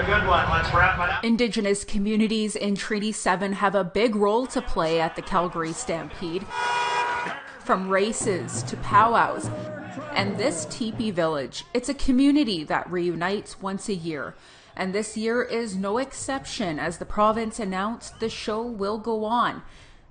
a good one. Let's wrap it up. Indigenous communities in Treaty 7 have a big role to play at the Calgary Stampede. From races to powwows. And this teepee village, it's a community that reunites once a year. And this year is no exception, as the province announced the show will go on.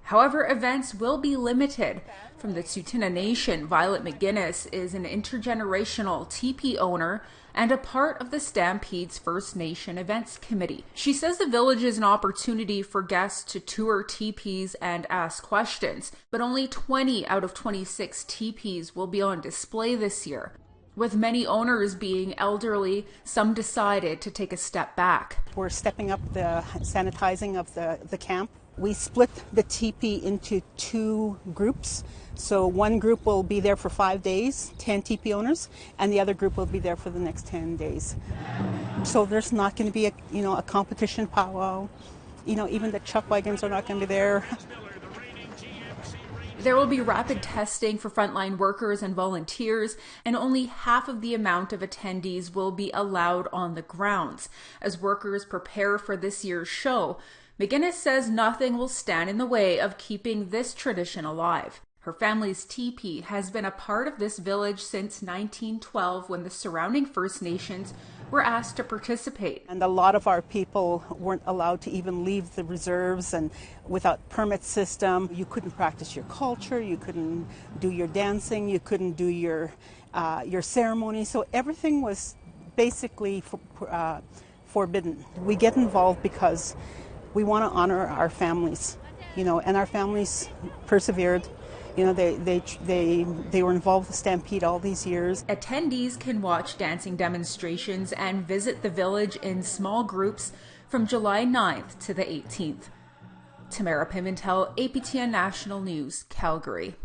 However, events will be limited. From the Tsuut'ina Nation, Violet Meguinis is an intergenerational teepee owner and a part of the Stampede's First Nation Events Committee. She says the village is an opportunity for guests to tour teepees and ask questions, but only 20 out of 26 teepees will be on display this year. With many owners being elderly, some decided to take a step back. We're stepping up the sanitizing of the camp. We split the teepee into two groups. So one group will be there for 5 days, 10 teepee owners, and the other group will be there for the next 10 days. So there's not going to be a competition powwow. Even the chuckwagons are not going to be there. There will be rapid testing for frontline workers and volunteers, and only half of the amount of attendees will be allowed on the grounds. As workers prepare for this year's show, Meguinis says nothing will stand in the way of keeping this tradition alive. Her family's teepee has been a part of this village since 1912, when the surrounding First Nations were asked to participate. And a lot of our people weren't allowed to even leave the reserves, and without permit system, you couldn't practice your culture, you couldn't do your dancing, you couldn't do your ceremony. So everything was basically forbidden. We get involved because we want to honor our families, and our families persevered. They were involved with Stampede all these years. Attendees can watch dancing demonstrations and visit the village in small groups from July 9th to the 18th. Tamara Pimentel, APTN National News, Calgary.